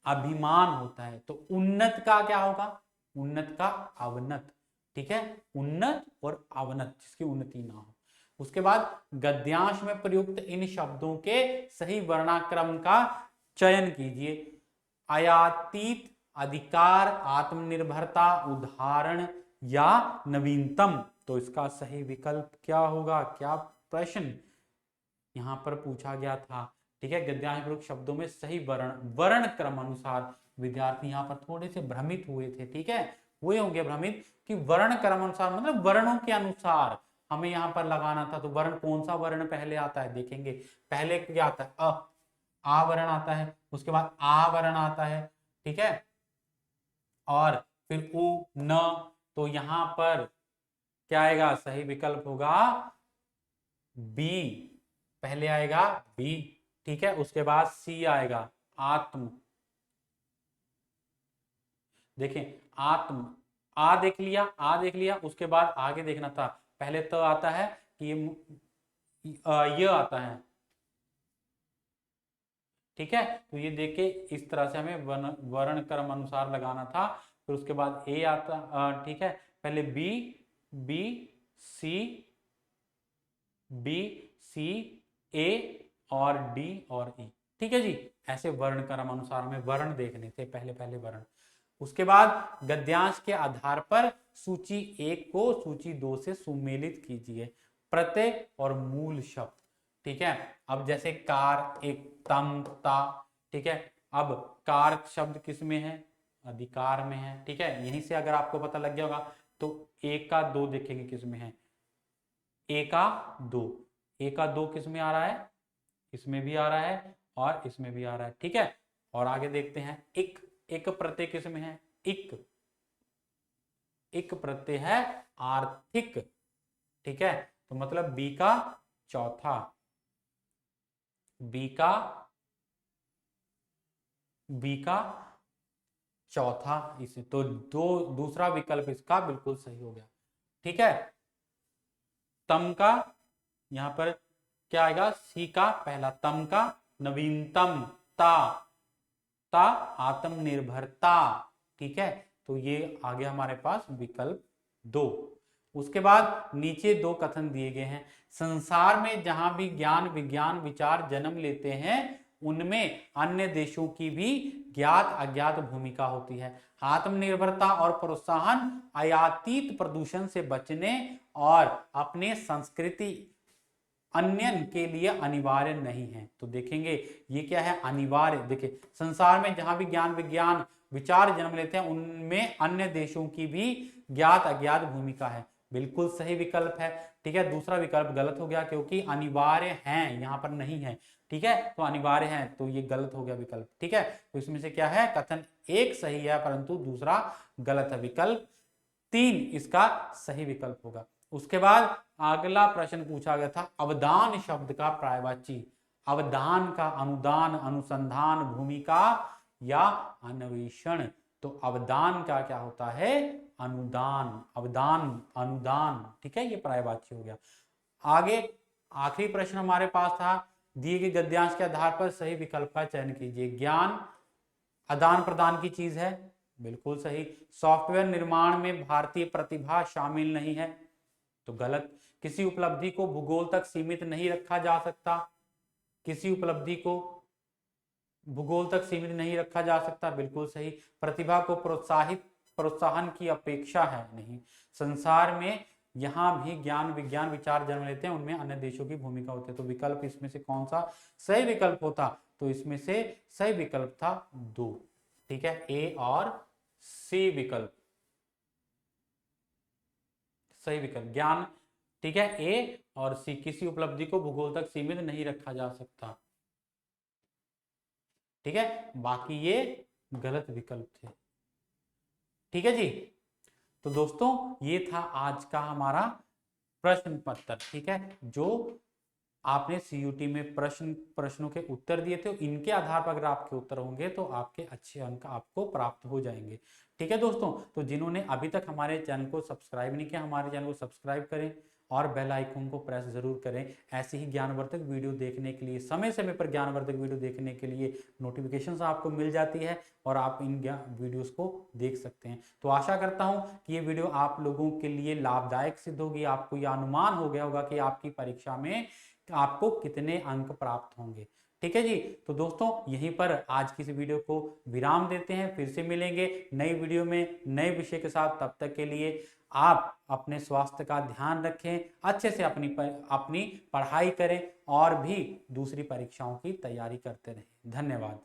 अभिमान होता है। तो उन्नत का क्या होगा? उन्नत का अवनत। ठीक है, उन्नत और अवनत, जिसकी उन्नति ना हो। उसके बाद गद्यांश में प्रयुक्त इन शब्दों के सही वर्णाक्रम का चयन कीजिए। आयातीत, अधिकार, आत्मनिर्भरता, उदाहरण या नवीनतम। तो इसका सही विकल्प क्या होगा? क्या प्रश्न यहां पर पूछा गया था? ठीक है, गद्यांश प्रयुक्त शब्दों में सही वर्ण क्रम अनुसार। विद्यार्थी यहाँ पर थोड़े से भ्रमित हुए थे। ठीक है, हुए होंगे भ्रमित कि वर्ण क्रम अनुसार मतलब वर्णों के अनुसार हमें यहाँ पर लगाना था, तो वर्ण कौन सा वर्ण पहले आता है देखेंगे। पहले क्या आता है, आ वर्ण आता है, उसके बाद आ वर्ण आता है, ठीक है, और फिर उ न, तो यहां पर क्या आएगा, सही विकल्प होगा बी, पहले आएगा बी, ठीक है, उसके बाद सी आएगा आत्म, देखें आत्म, आ देख लिया, आ देख लिया, उसके बाद आगे देखना था, पहले तो आता है कि ये आता है, ठीक है, तो ये देख के इस तरह से हमें वर्ण क्रम अनुसार लगाना था। फिर उसके बाद ए आता, ठीक है, पहले B, B C, B C, A और डी और ई, ठीक है जी। ऐसे वर्ण क्रम अनुसार हमें वर्ण देखने थे, पहले पहले वर्ण। उसके बाद गद्यांश के आधार पर सूची 1 को सूची 2 से सुमेलित कीजिए, प्रत्यय और मूल शब्द, ठीक है। अब जैसे कार, एक तम, ता, ठीक है, अब कार शब्द किस में है, अधिकार में है, ठीक है, यहीं से अगर आपको पता लग गया होगा, तो एक का दो देखेंगे किस में है, एक का दो, एक का दो किस में आ रहा है, इसमें भी आ रहा है और इसमें भी आ रहा है, ठीक है। और आगे देखते हैं, एक, एक प्रत्यय किस में है, इक, इक प्रत्यय है आर्थिक, ठीक है, तो मतलब बी का चौथा, बी का, बी का चौथा, इसे तो दो, दूसरा विकल्प इसका बिल्कुल सही हो गया, ठीक है। तम का यहां पर क्या आएगा, सी का पहला, तम का नवीनतम, ता, ता आत्मनिर्भरता, ठीक है, तो ये आ गया हमारे पास विकल्प 2। उसके बाद नीचे दो कथन दिए गए हैं, संसार में जहां भी ज्ञान विज्ञान विचार जन्म लेते हैं उनमें अन्य देशों की भी ज्ञात अज्ञात भूमिका होती है। आत्मनिर्भरता और प्रोत्साहन आयातित प्रदूषण से बचने और अपने संस्कृति अन्य के लिए अनिवार्य नहीं है। तो देखेंगे ये क्या है, अनिवार्य, देखिए संसार में जहां भी ज्ञान विज्ञान विचार जन्म लेते हैं उनमें अन्य देशों की भी ज्ञात अज्ञात भूमिका है, बिल्कुल सही विकल्प है, ठीक है। दूसरा विकल्प गलत हो गया क्योंकि अनिवार्य है यहाँ पर नहीं है, ठीक है, तो अनिवार्य है तो ये गलत हो गया विकल्प, ठीक है। तो इसमें से क्या है, कथन एक सही है परंतु दूसरा गलत है, विकल्प 3 इसका सही विकल्प होगा। उसके बाद अगला प्रश्न पूछा गया था, अवदान शब्द का पर्यायवाची, अवधान का अनुदान, अनुसंधान, भूमिका या अन्वेषण, तो अवदान का क्या होता है, अनुदान, अवदान अनुदान, ठीक है, ये पर्यायवाची हो गया। आगे आखिरी प्रश्न हमारे पास था, दिए गए गद्यांश के आधार पर सही विकल्प का चयन कीजिए। ज्ञान आदान प्रदान की चीज है, बिल्कुल सही। सॉफ्टवेयर निर्माण में भारतीय प्रतिभा शामिल नहीं है, तो गलत। किसी उपलब्धि को भूगोल तक सीमित नहीं रखा जा सकता, किसी उपलब्धि को भूगोल तक सीमित नहीं रखा जा सकता, बिल्कुल सही। प्रतिभा को प्रोत्साहन की अपेक्षा है, नहीं। संसार में यहां भी ज्ञान विज्ञान विचार जन्म लेते हैं उनमें अन्य देशों की भूमिका होती है, तो विकल्प इसमें से कौन सा सही विकल्प होता, तो इसमें से सही विकल्प था 2, ठीक है, ए और सी विकल्प सही विकल्प, ज्ञान, ठीक है, ए और सी, किसी उपलब्धि को भूगोल तक सीमित नहीं रखा जा सकता, ठीक है, बाकी ये गलत विकल्प थे, ठीक है जी। तो दोस्तों ये था आज का हमारा प्रश्न पत्र, ठीक है, जो आपने सीयूटी में प्रश्नों के उत्तर दिए थे, इनके आधार पर अगर आपके उत्तर होंगे तो आपके अच्छे अंक आपको प्राप्त हो जाएंगे, ठीक है दोस्तों। तो जिन्होंने अभी तक हमारे चैनल को सब्सक्राइब नहीं किया, हमारे चैनल को सब्सक्राइब करें और बेल आइकन को प्रेस जरूर करें। ऐसे ही ज्ञानवर्धक वीडियो देखने के लिए, समय समय पर ज्ञानवर्धक वीडियो देखने के लिए नोटिफिकेशन आपको मिल जाती है और आप इन वीडियोस को देख सकते हैं। तो आशा करता हूं कि ये वीडियो आप लोगों के लिए लाभदायक सिद्ध होगी, आपको यह अनुमान हो गया होगा कि आपकी परीक्षा में आपको कितने अंक प्राप्त होंगे, ठीक है जी। तो दोस्तों यहीं पर आज की इस वीडियो को विराम देते हैं, फिर से मिलेंगे नई वीडियो में नए विषय के साथ। तब तक के लिए आप अपने स्वास्थ्य का ध्यान रखें, अच्छे से अपनी पढ़ाई करें और भी दूसरी परीक्षाओं की तैयारी करते रहें। धन्यवाद।